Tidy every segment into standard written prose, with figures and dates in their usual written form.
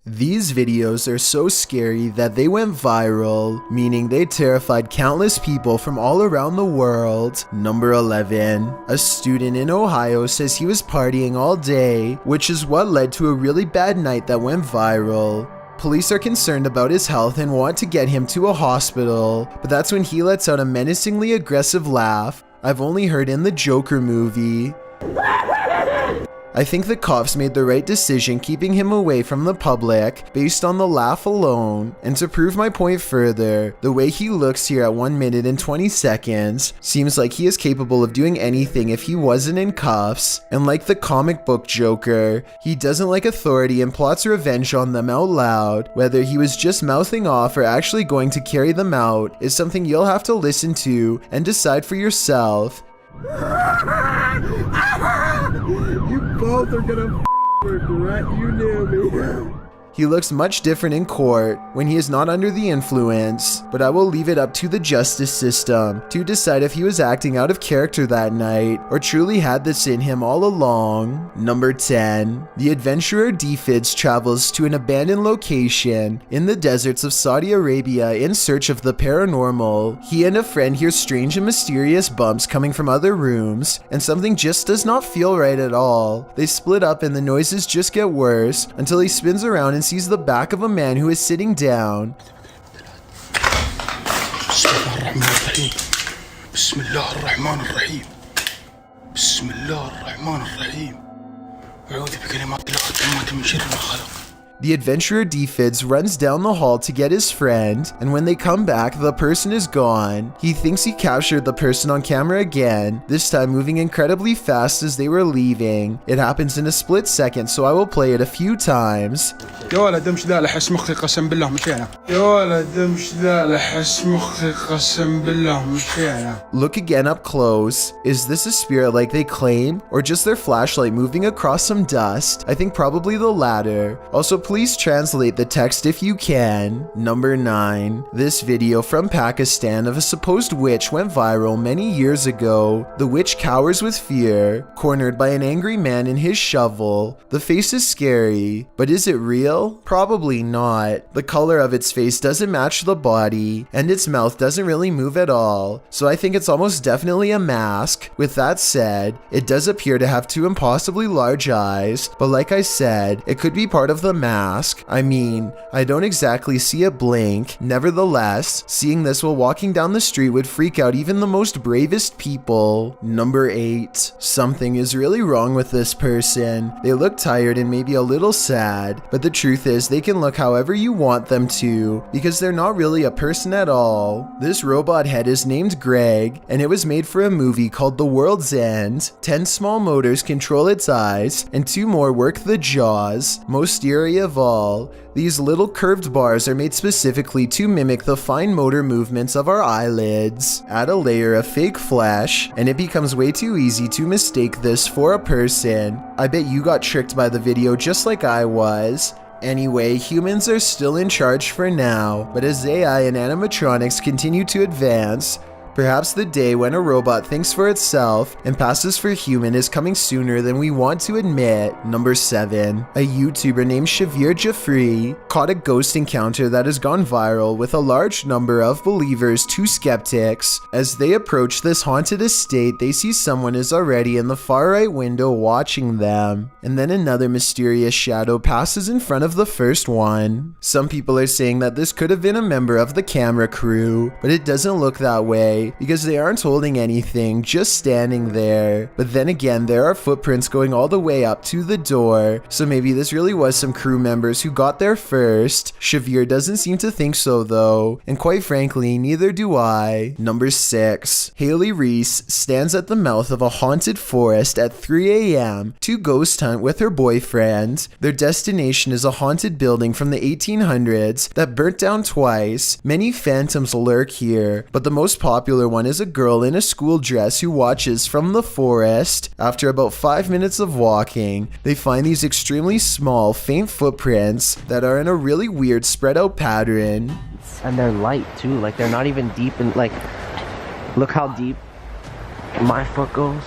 These videos are so scary that they went viral, meaning they terrified countless people from all around the world. Number 11. A student in Ohio says he was partying all day, which is what led to a really bad night that went viral. Police are concerned about his health and want to get him to a hospital, but that's when he lets out a menacingly aggressive laugh I've only heard in the Joker movie. I think the cops made the right decision keeping him away from the public based on the laugh alone, and to prove my point further, the way he looks here at 1 minute and 20 seconds seems like he is capable of doing anything if he wasn't in cuffs, and like the comic book Joker, he doesn't like authority and plots revenge on them out loud. Whether he was just mouthing off or actually going to carry them out is something you'll have to listen to and decide for yourself. You both are gonna regret you knew me. He looks much different in court when he is not under the influence, but I will leave it up to the justice system to decide if he was acting out of character that night or truly had this in him all along. Number 10. The adventurer Defids travels to an abandoned location in the deserts of Saudi Arabia in search of the paranormal. He and a friend hear strange and mysterious bumps coming from other rooms, and something just does not feel right at all. They split up and the noises just get worse until he spins around and sees the back of a man who is sitting down. The adventurer Defids runs down the hall to get his friend, and when they come back, the person is gone. He thinks he captured the person on camera again, this time moving incredibly fast as they were leaving. It happens in a split second, so I will play it a few times. Look again up close. Is this a spirit like they claim, or just their flashlight moving across some dust? I think probably the latter. Also, please translate the text if you can. Number 9. This video from Pakistan of a supposed witch went viral many years ago. The witch cowers with fear, cornered by an angry man in his shovel. The face is scary, but is it real? Probably not. The color of its face doesn't match the body, and its mouth doesn't really move at all, so I think it's almost definitely a mask. With that said, it does appear to have 2 impossibly large eyes, but like I said, it could be part of the mask. I mean, I don't exactly see it blink. Nevertheless, seeing this while walking down the street would freak out even the most bravest people. Number 8. Something is really wrong with this person. They look tired and maybe a little sad, but the truth is they can look however you want them to, because they're not really a person at all. This robot head is named Greg, and it was made for a movie called The World's End. 10 small motors control its eyes, and 2 more work the jaws. Most eerie of all, these little curved bars are made specifically to mimic the fine motor movements of our eyelids. Add a layer of fake flesh, and it becomes way too easy to mistake this for a person. I bet you got tricked by the video just like I was. Anyway, humans are still in charge for now, but as AI and animatronics continue to advance, perhaps the day when a robot thinks for itself and passes for human is coming sooner than we want to admit. Number 7. A YouTuber named Shavir Jafri caught a ghost encounter that has gone viral with a large number of believers to skeptics. As they approach this haunted estate, they see someone is already in the far right window watching them, and then another mysterious shadow passes in front of the first one. Some people are saying that this could have been a member of the camera crew, but it doesn't look that way, because they aren't holding anything, just standing there. But then again, there are footprints going all the way up to the door, so maybe this really was some crew members who got there first. Shavir doesn't seem to think so though, and quite frankly, neither do I. Number 6. Haley Reese stands at the mouth of a haunted forest at 3 a.m. to ghost hunt with her boyfriend. Their destination is a haunted building from the 1800s that burnt down twice. Many phantoms lurk here, but the most popular one is a girl in a school dress who watches from the forest. After about 5 minutes of walking, they find these extremely small, faint footprints that are in a really weird spread out pattern. And they're light too, like they're not even deep, and like, look how deep my foot goes.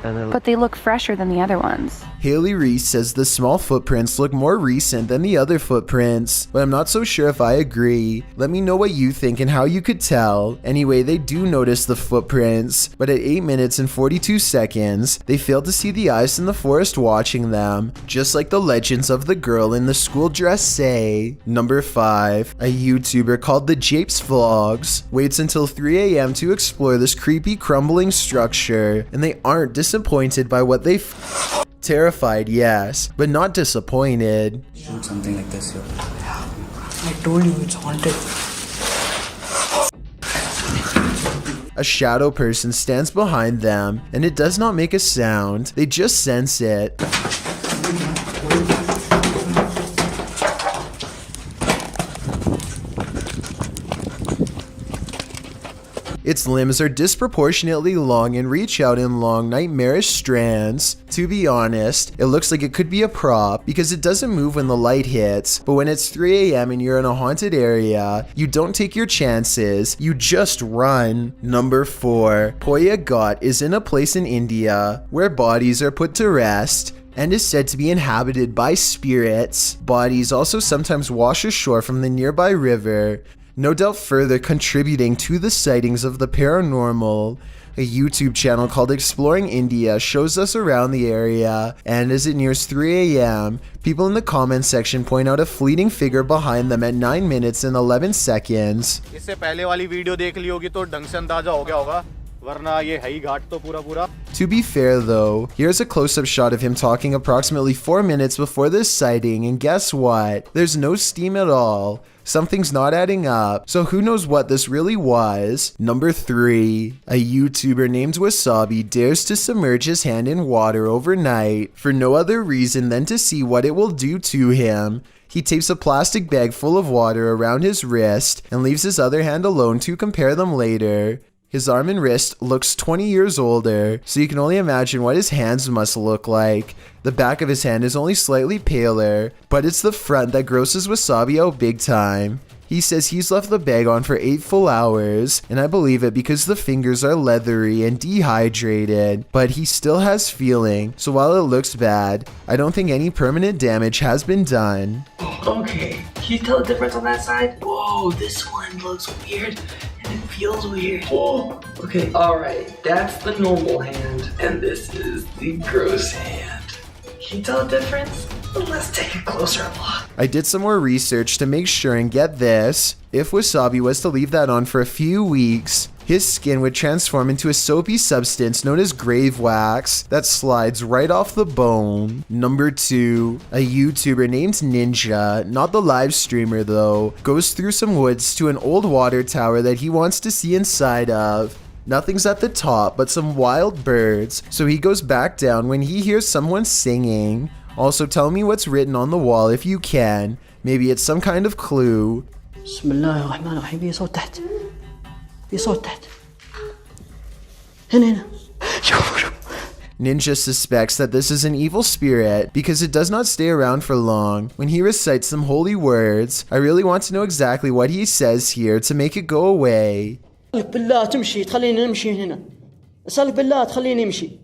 And they're But they look fresher than the other ones. Haley Reese says the small footprints look more recent than the other footprints, but I'm not so sure if I agree. Let me know what you think and how you could tell. Anyway, they do notice the footprints, but at 8 minutes and 42 seconds, they fail to see the eyes in the forest watching them, just like the legends of the girl in the school dress say. Number 5, a YouTuber called the Japes Vlogs waits until 3 a.m. to explore this creepy crumbling structure, and they aren't disappointed by what they terrified, yes, but not disappointed. Shoot something like this here. I told you it's haunted. A shadow person stands behind them, and it does not make a sound. They just sense it. Its limbs are disproportionately long and reach out in long, nightmarish strands. To be honest, it looks like it could be a prop because it doesn't move when the light hits, but when it's 3 a.m. and you're in a haunted area, you don't take your chances, you just run. Number 4, Poya Ghat is in a place in India where bodies are put to rest and is said to be inhabited by spirits. Bodies also sometimes wash ashore from the nearby river, no doubt further contributing to the sightings of the paranormal. A YouTube channel called Exploring India shows us around the area, and as it nears 3 a.m., people in the comment section point out a fleeting figure behind them at 9 minutes and 11 seconds. इससे पहले वाली video देख ली होगी तो ढंग से अंदाजा हो गया होगा, वरना ये है ही घाट तो पूरा। To be fair though, here's a close-up shot of him talking approximately 4 minutes before this sighting, and guess what? There's no steam at all. Something's not adding up, so who knows what this really was. Number 3, a YouTuber named Wasabi dares to submerge his hand in water overnight for no other reason than to see what it will do to him. He tapes a plastic bag full of water around his wrist and leaves his other hand alone to compare them later. His arm and wrist looks 20 years older, so you can only imagine what his hands must look like. The back of his hand is only slightly paler, but it's the front that grosses Wasabi out big time. He says he's left the bag on for 8 full hours, and I believe it because the fingers are leathery and dehydrated, but he still has feeling, so while it looks bad, I don't think any permanent damage has been done. Okay, can you tell the difference on that side? Whoa, this one looks weird and it feels weird. Whoa, okay, alright, that's the normal hand and this is the gross hand. Can you tell the difference? Let's take a closer look. I did some more research to make sure, and get this, if Wasabi was to leave that on for a few weeks, his skin would transform into a soapy substance known as grave wax that slides right off the bone. Number 2, a YouTuber named Ninja, not the live streamer though, goes through some woods to an old water tower that he wants to see inside of. Nothing's at the top but some wild birds, so he goes back down when he hears someone singing. Also, tell me what's written on the wall if you can. Maybe it's some kind of clue. بسم الله الرحمن الرحيم. في صوت تحت. في صوت تحت. هنا. Ninja suspects that this is an evil spirit because it does not stay around for long. When he recites some holy words, I really want to know exactly what he says here to make it go away. أسألك بالله تمشي تخليني نمشي هنا. أسألك بالله تخليني أمشي.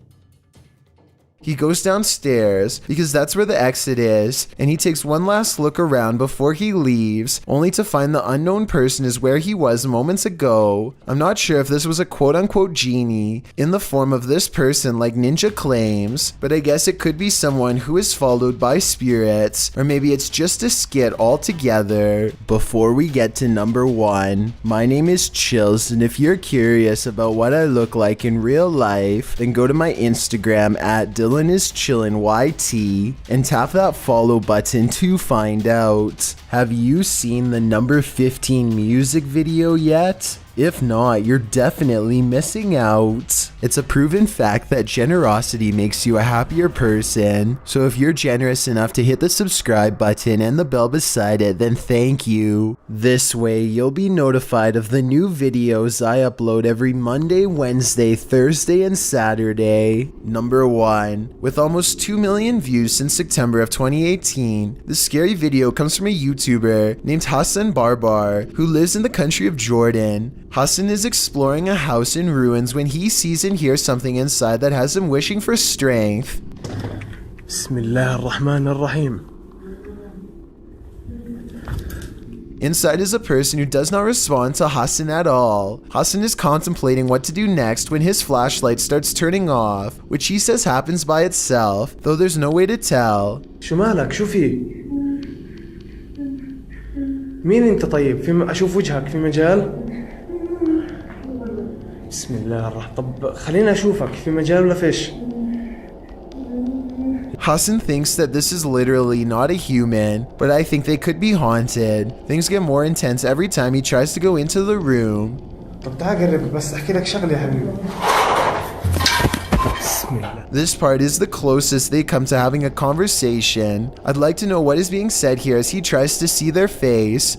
He goes downstairs because that's where the exit is, and he takes one last look around before he leaves, only to find the unknown person is where he was moments ago. I'm not sure if this was a quote-unquote genie in the form of this person like Ninja claims, but I guess it could be someone who is followed by spirits, or maybe it's just a skit altogether. Before we get to number 1, my name is Chills, and if you're curious about what I look like in real life, then go to my Instagram at Dylan is Chillin' YT and tap that follow button to find out. Have you seen the number 15 music video yet? If not, you're definitely missing out. It's a proven fact that generosity makes you a happier person. So if you're generous enough to hit the subscribe button and the bell beside it, then thank you. This way, you'll be notified of the new videos I upload every Monday, Wednesday, Thursday, and Saturday. Number 1. With almost 2 million views since September of 2018, the scary video comes from a YouTuber named Hassan Barbar who lives in the country of Jordan. Hassan is exploring a house in ruins when he sees and hears something inside that has him wishing for strength. بسم الله الرحمن الرحيم. Inside is a person who does not respond to Hassan at all. Hassan is contemplating what to do next when his flashlight starts turning off, which he says happens by itself, though there's no way to tell. شو مالك؟ شو في؟ مين انت طيب؟ اشوف وجهك في مجال؟ بسم الله الرحمن. طب خليني اشوفك في مجال ولا فيش؟ Hassan thinks that this is literally not a human, but I think they could be haunted. Things get more intense every time he tries to go into the room. طب تعال قرب بس احكي لك شغله يا حبيبي. بسم الله. This part is the closest they come to having a conversation. I'd like to know what is being said here as he tries to see their face.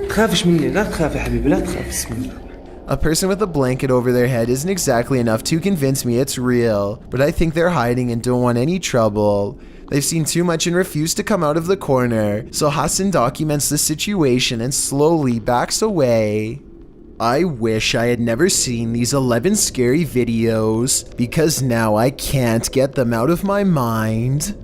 تخافش مني، لا تخاف يا حبيبي، لا تخاف. بسم الله. A person with a blanket over their head isn't exactly enough to convince me it's real, but I think they're hiding and don't want any trouble. They've seen too much and refuse to come out of the corner, so Hassan documents the situation and slowly backs away. I wish I had never seen these 11 scary videos, because now I can't get them out of my mind.